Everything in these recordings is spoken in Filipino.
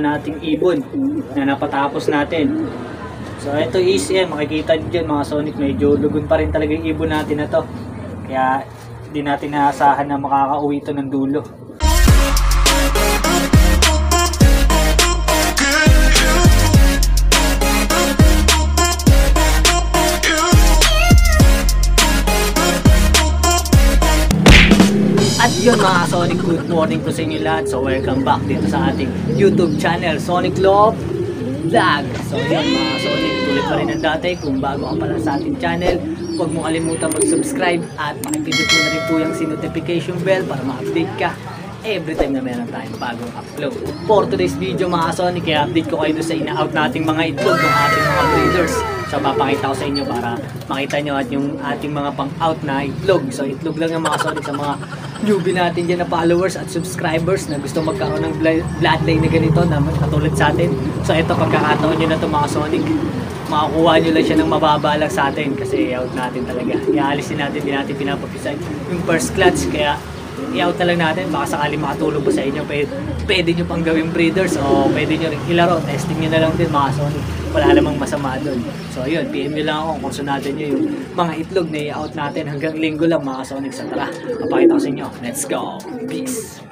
nating ibon na napatapos natin. So ito is makikita nyo dyan mga Sonic, medyo lugon pa rin talaga yung ibon natin na to. Kaya di natin naasahan na makakauwi ito ng dulo. At yun mga Sonic, good morning po sa inyo lahat. So welcome back dito sa ating YouTube channel, Sonic Love Vlog. So yun mga Sonic, tuloy pa rin ang dati. Kung bago ka pala sa ating channel, huwag mo kalimutan mag-subscribe at pakipindot mo na rin po yung notification bell para ma-update ka every time na meron tayong bagong upload. For today's video mga Sonic, i-update ko kayo sa ina-out nating mga itlog ng ating mga breeders. So papakita ko sa inyo para makita nyo at yung ating mga pang-out na itlog. So itlog lang yung mga Sonic sa mga newbie natin dyan na followers at subscribers na gusto magkaroon ng bloodline na ganito na katulad sa atin. So ito, pagkakataon nyo na ito mga Sonic, makakuha nyo lang siya ng mababa lang sa atin kasi i-out natin talaga. Ialisin natin, din natin pinapapisan yung first clutch, kaya i-out na lang natin. Baka sakali makatulong po sa inyo, pwede nyo pang gawing breeders o pwede nyo rin ilaro, testing nyo na lang din mga Sonic, wala namang masama doon. So ayun, PM nyo lang ako kung gusto natin nyo yung mga itlog na i-out natin hanggang linggo lang mga Sonic. So tara, papakita ko sa inyo. Let's go! Peace!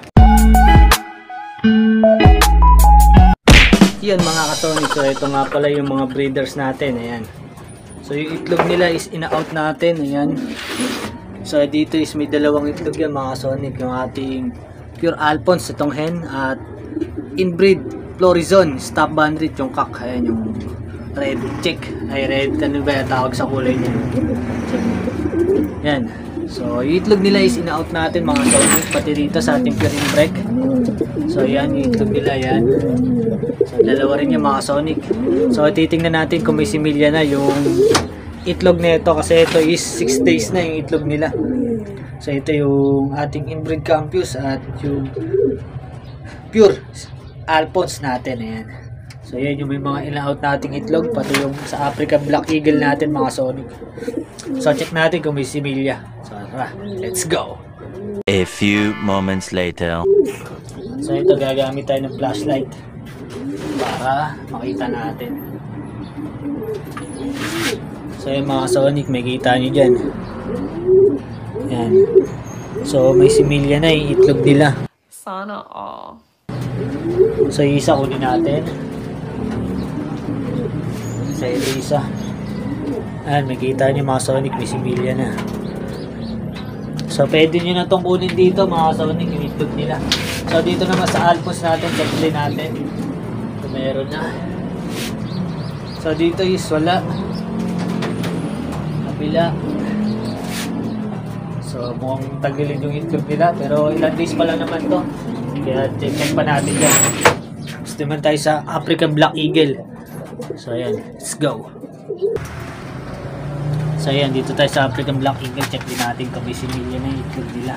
Yun mga ka-Sonic, so ito nga pala yung mga breeders natin. Ayan, so yung itlog nila is ina-out natin. Ayan, so dito is may dalawang itlog yan mga Sonic, yung ating Pure Alphonse, itong hen, at inbreed Florizon Stop Bandit, yung kak. Ayan yung red check, ay red, ano ba yung tawag sa kulay niya. Yan, so yung itlog nila is ina-out natin mga Sonic, pati dito sa ating Pure Inbreak. So yan yung itlog nila, yan. So dalawa rin yung mga Sonic. So titingnan natin kung may similya na yung itlog nito kasi ito is 6 days na yung itlog nila. So ito yung ating inbreed Campus at yung Pure Alphonse natin. Ayan, so yan yung may mga ina-out nating itlog, pati yung sa African Black Eagle natin mga Sonic. So check natin kung may similya. So let's go. A few moments later. So ito, gagamit tayo ng flashlight para makita natin. So yung mga Sonic, may kita nyo dyan. Yan, so may similya na yung itlog nila. Sana all. So yung isa kunin natin. So ito isa. Ayan, may kita nyo mga Sonic, may similya na. So pwede nyo na itong kunin dito mga Sonic, yung itlog nila. So dito naman sa Alphonse natin, check din natin kung meron na. So dito is wala. Kabila. So mukhang tagilid yung itlog nila, pero ilang days pa lang naman to, kaya check pa natin yan. Gusto naman tayo sa African Black Eagle. So ayan, let's go. So ayan, dito tayo sa African Black Eagle, check din natin kung may similya na yung itlog nila.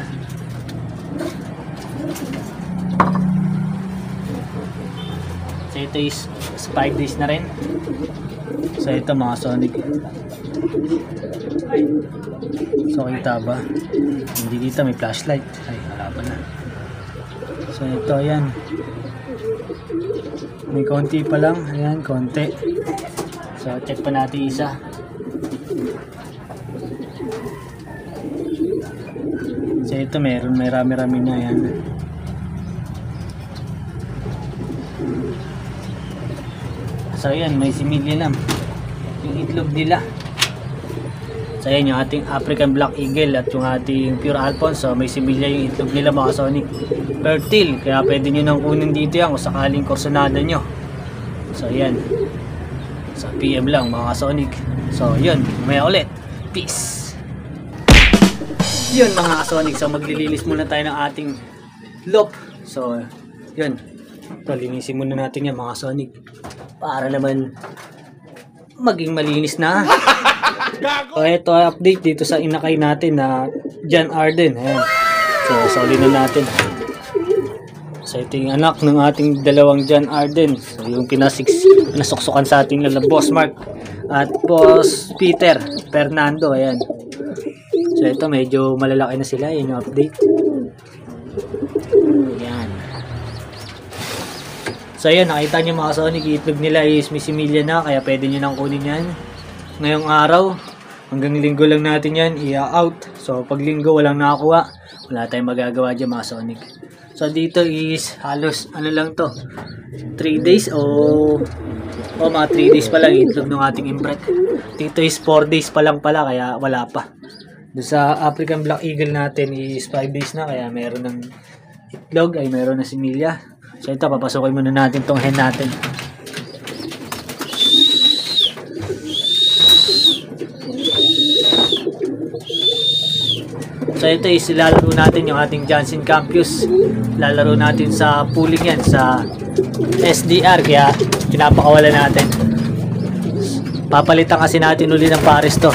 So ito is 5 days na rin. So ito mga Sonic, so kita ba? Hindi, dito may flashlight. Ay, wala pa na. So ito, ayan, may konti pa lang. Ayan, konti. So check pa natin isa. So ito, may rami-rami na. Ayan, so ayan, may similya lang yung itlog nila. So ayan yung ating African Black Eagle at yung ating Pure Alphonse. So may similya yung itlog nila mga Sonic. Fertile, kaya pwede nyo nang kunin dito yan kung sakaling korsonada nyo. So ayan, sa PM lang mga Sonic. So yun, maya ulit. Peace. Yun mga Sonic, so maglililis muna tayo ng ating loop. So yun, ito, linisin muna natin yan mga Sonic para naman maging malinis na. So ito, update dito sa inakay natin na John Arden. Ayan, so saulin na natin. So ito yung anak ng ating dalawang John Arden. So yung pinasuksukan sa ating Boss Mark at Boss Peter Fernando. Ayan, so ito medyo malalaki na sila. Yan yung update. Ayan. So ayan, nakita nyo mga Sonic, itlog nila is may similya na, kaya pwede nyo nang kunin yan. Ngayong araw, hanggang linggo lang natin yan, i-out. So pag linggo walang nakakuha, wala tayong magagawa dyan mga Sonic. So dito is halos, ano lang to, 3 days o mga 3 days pa lang itlog ng ating imbrek. Dito is 4 days pa lang pala, kaya wala pa. Doon sa African Black Eagle natin is 5 days na, kaya meron ng itlog, ay meron na similya. So ito, papasukin muna natin tong hen natin. So ito is ilalaro natin yung ating Johnson Campus. Lalaro natin sa pooling yan, sa SDR, kaya pinapakawalan natin. Papalitan kasi natin uli ng pares to.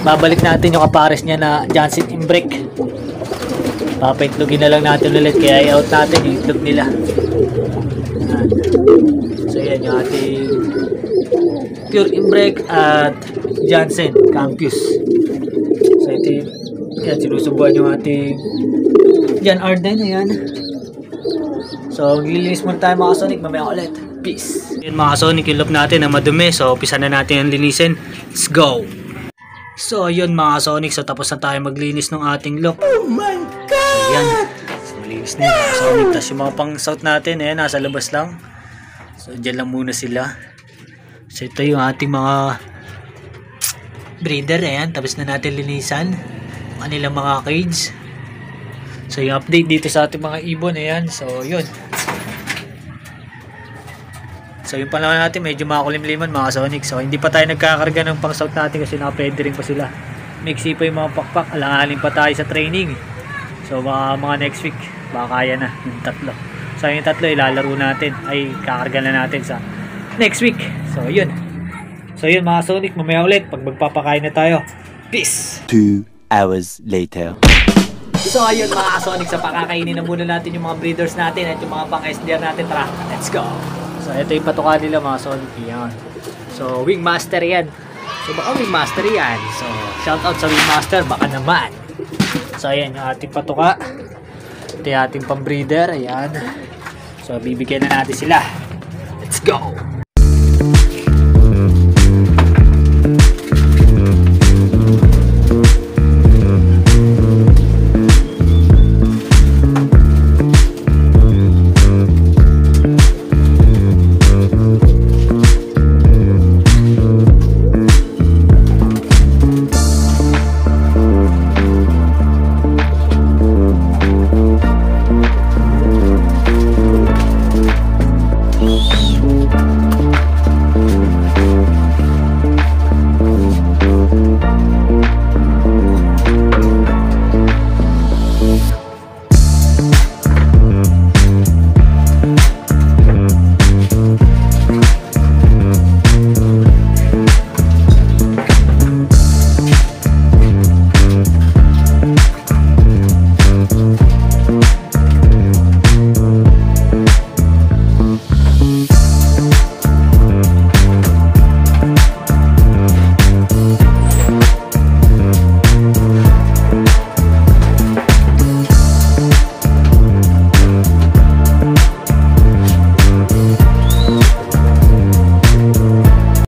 Babalik natin yung kapares niya na Johnson Imbrek. Papaitlogin na lang natin ulit, kaya i-out natin yung itlog nila. So yan yung ating Pure Imbrek at Johnson Campus. So ito yan, sinusubuan yung ating Jan Arden, ayan. So maglilinis muna tayo mga Sonic, mamaya ulit. Peace. Yan mga Sonic, yung loop natin na madumi, so umpisa na natin ang linisin. Let's go. So yun mga Sonic, so tapos na tayo maglinis ng ating loop. Oh my God! So yan, so malinis na yun mga Sonic. Tapos yung mga pang south natin, ayan, nasa labas lang. So dyan lang muna sila. So ito yung ating mga breeder, ayan, tapos na natin linisan kanilang mga cage. So yung update dito sa ating mga ibon, ayan, so yun. So yung panahon natin medyo makakulimliman mga Sonic, so hindi pa tayo nagkakarga ng pang south natin kasi naka-pwede rin pa sila. Mixi pa yung mga pakpak, alanganin pa tayo sa training. So mga next week baka kaya na yung tatlo. So yung tatlo ilalaro natin, ay kakarga na natin sa next week. So yun mga Sonic, mamaya ulit pag magpapakain na tayo. Peace. 2 hours later. So ayun mga Sonic, sa pakakainin na muna natin yung mga breeders natin at yung mga pang SDR natin. Tara, let's go. So ito yung patuka nila mga Sonic, yan. So Wingmaster yan. So baka Wingmaster yan. So shout out sa Wingmaster, baka naman. So ayan yung ating patuka. Ito yung ating pang breeder, ayan. So bibigyan na natin sila. Let's go.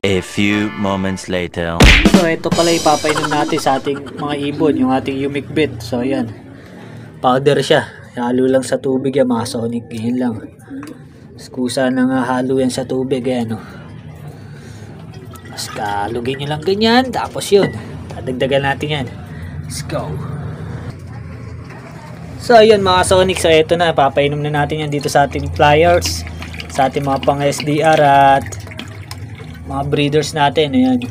A few moments later. So ito pala ipapainom natin sa ating mga ibon, yung ating Yumic Bit. So ayan, powder siya, halo lang sa tubig yan mga Sonic, ganyan lang. Kusa na nga halo yan sa tubig, ayan o. Mas kalugin nyo lang ganyan, tapos yun, dadagdagan natin yan. Let's go. So ayun mga Sonic, so ito na, papainom na natin yan dito sa ating flyers, sa ating mga pang SDR at mga breeders natin. Ayan,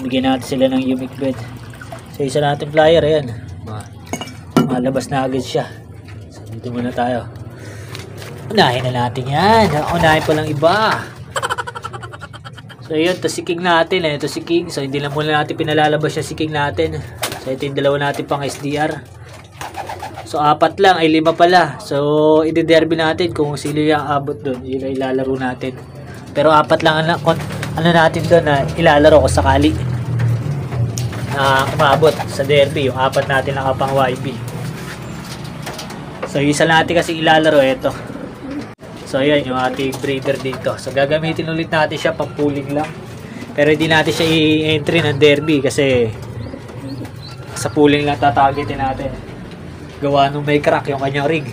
bigyan natin sila ng Yumic Bed. So isa natin flyer, ayan, malabas na agad siya. So dito muna tayo, unahin na natin yan, unahin pa lang iba. So yun, ito si King natin, ito si King. So hindi lang muna natin pinalalabas siya si King natin. So ito yung dalawa natin pang SDR. So 4 lang, ay 5 pala. So i-derby natin kung sino yung abot doon, yun ay ilalaro natin. Pero 4 lang ano natin doon na ilalaro ko sakali na umabot sa derby, yung 4 natin na kapang YB. So isa natin kasi ilalaro ito. So ayan yung ating breeder dito. So gagamitin ulit natin siya pang pooling lang. Pero hindi natin siya i-entry ng derby kasi sa pooling lang tatagetin natin. Gawa nung may crack yung kanyang rig.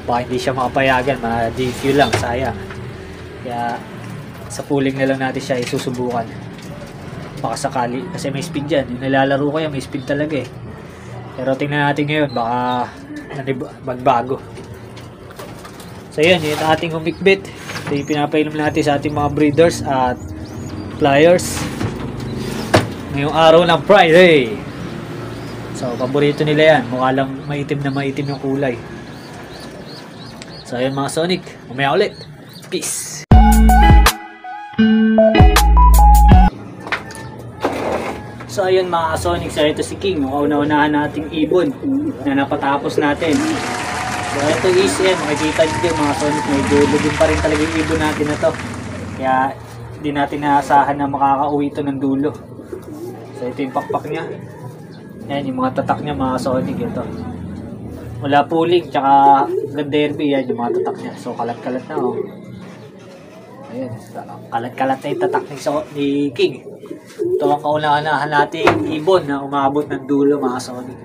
Baka hindi siya makapayagan, ma-DQ lang, sayang. Kaya sa pooling na lang natin siya isusubukan. Baka sakali, kasi may speed dyan. Yung nilalaro ko yan, may speed talaga eh. Pero tingnan natin ngayon, baka magbago. So yan, yung ating humikbit. Ito yung pinapainom natin sa ating mga breeders at flyers. Ngayong araw ng Friday. So, paborito nila yan. Mukha lang maitim na maitim yung kulay. So, ayun mga Sonic. Mamaya ulit. Peace! So, ayun mga Sonic. So, ito si King. Una-unahan nating ibon na napatapos natin. So, ito is yan. Makikita nyo mga Sonic. Medyo lugin pa rin talaga yung ibon natin na to. Kaya, hindi natin naasahan na makakauwi ito ng dulo. So, ito yung pakpak niya. Yan, yung mga tatak niya mga Sonic ito. Wala pooling, tsaka derby yan yung mga tatak niya. So, kalat-kalat na oh. Ayan, kalat-kalat na yung tatak ni King. Ito ang kauna-unahan nating ibon na umabot ng dulo mga Sonic.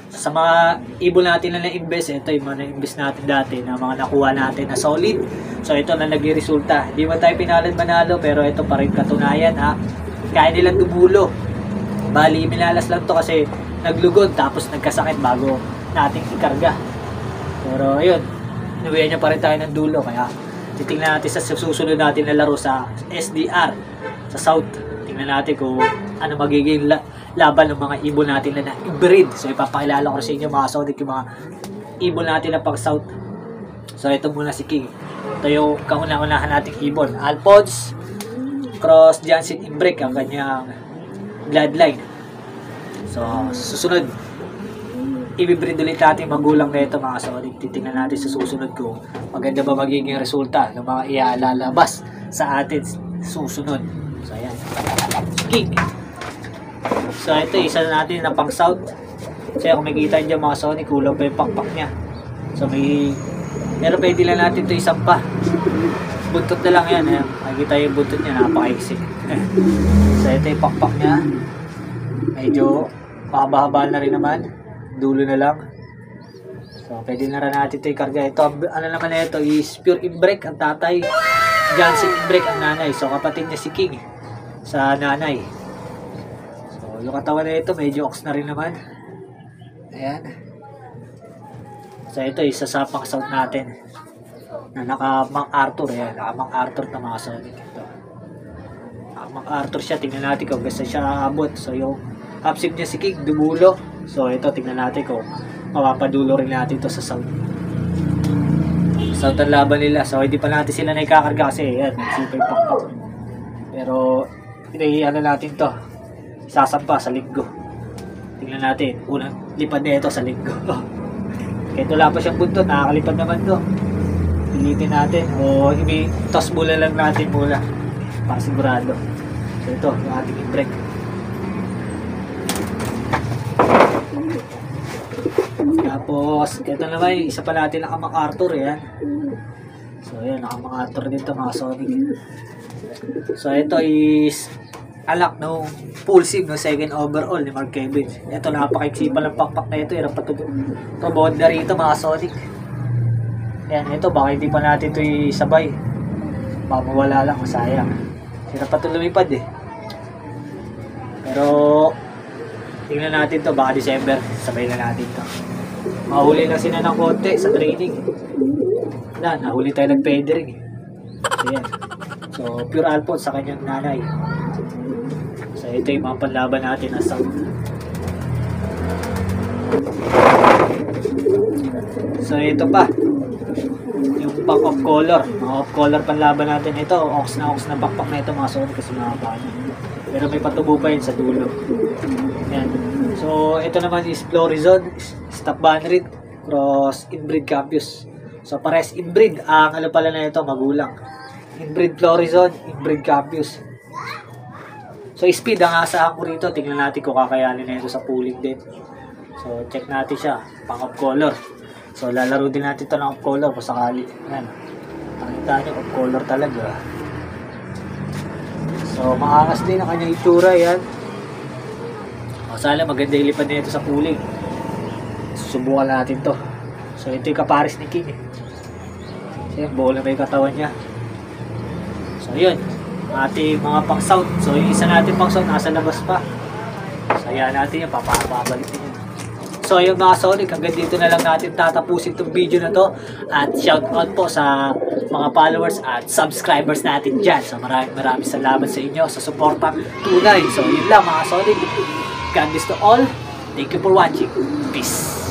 Sa mga ibon natin na na-invest, ito yung mga na-invest natin dati na mga nakuha natin na solid. So, ito na nag-resulta. Hindi man tayo pinalad manalo, pero ito pa rin katunayan ha. Kaya nilang dumulo. Bali, minalas lang to kasi naglugod tapos nagkasakit bago nating ikarga. Pero ayun, inuwihan niya pa rin tayo ng dulo. Kaya titingnan natin sa susunod natin na laro sa SDR, sa South. Tingnan natin kung ano magiging laban ng mga ibon natin na na-breed. So ipapakilala ko sa inyo mga Sonic yung mga ibon natin na pag-South. So ito muna si King. Ito yung kauna-unahan nating ibon. Alphonse Cross Jansen Imbrek ang kanyang bloodline. So, susunod i-breed ulit natin magulang na ito mga Sonic. Titingnan natin sa susunod kung maganda ba magiging resulta ng mga ialalabas sa atin susunod. So, ayan. King. So, ito isa na natin na pang South. So, kung makikita nyo mga Sonic, kulang pa yung pakpak niya. So, meron pwede lang natin ito isang pa. Buntot na lang yan. Ayan. Makikita yung buntot niya, napaka-exit. So, ito yung pakpak niya. Medyo mahaba-haba na rin naman. Dulo na lang. So, pwede na rin natin ito ikarga. Ito, ano naman na ito is pure Imbrek ang tatay. Jansen Imbrek ang nanay. So, kapatid niya si King sa nanay. So, yung katawan na ito, medyo ox na rin naman. Ayan. So, ito, isa sa pang-South natin. Na naka-MacArthur. Ayan, naka-MacArthur na mga Sonic. Ito. MacArthur siya, tingnan natin kung gusto siya aabot. So yung upsip niya si King, dumulo. So ito, tingnan natin kung mapapadulo rin natin ito sa South. South ang laban nila. So hindi pa natin sila naikakarga kasi yan, nagsipay pakpak. Pero ano natin to, sasampa sa linggo. Tingnan natin, unang lipad na ito sa linggo. Kahit wala pa siyang buntot, nakakalipad naman to. Pilitin natin o i-toss mula lang natin mula para sigurado. So ito, yung ating Imbrek. Tapos, ito naman, isa pa natin naka-MacArthur, yan. So yan, naka-MacArthur dito mga Sonic. So ito is alak no full sim no second overall ni Mark Kevin. Ito, napaka-eksipan ng pakpak na ito. Hirap pa ito na rito mga Sonic. Yan, ito, baka hindi pa natin ito isabay. Mamawala lang, masayang. Hirap pa ito lumipad eh. Pero tingnan natin to, baka December sabay na natin to. Mahuli lang sila ng konti sa training. Nahuli tayo ng pedering. Ayan. So pure Alphonse sa kanyang nanay. So ito yung mga panlaban natin na South. So ito pa yung pack of color, mga off color panlaban natin. Ito, ox na pakpak na ito mga Sonic kasi mga baka. Pero may patubo pa yun sa dulo. Yan. So ito naman is Florizon Stop Bannerid Cross Inbreed Campus. So pares inbreed. Ang ano pala na ito, magulang. Inbreed Florizon, Inbreed Campus. So speed ang asahan ko rito. Tingnan natin kung kakayanin na ito sa pooling din. So check natin siya, pang off color. So lalaro din natin ito ng off color kung sakali. Yan. Nakita nyo, color talaga. So, maangas din ang kanyang itsura, yan. O, sana maganda ilipad na ito sa puling. Susubukan natin to. So, ito yung kaparis ni King. So, yung buo na may katawan niya. So, yun. Ating mga pang sound. So, yung isa natin pang sound, nasa labas pa. So, yan natin yung papabalik din yun. So, yung mga Sonic, hanggang dito na lang natin tatapusin itong video na to. At shout out po sa mga followers at subscribers natin dyan. So, maraming salamat sa inyo sa suportang tunay. So, yun lang mga Sonic. God bless to all. Thank you for watching. Peace.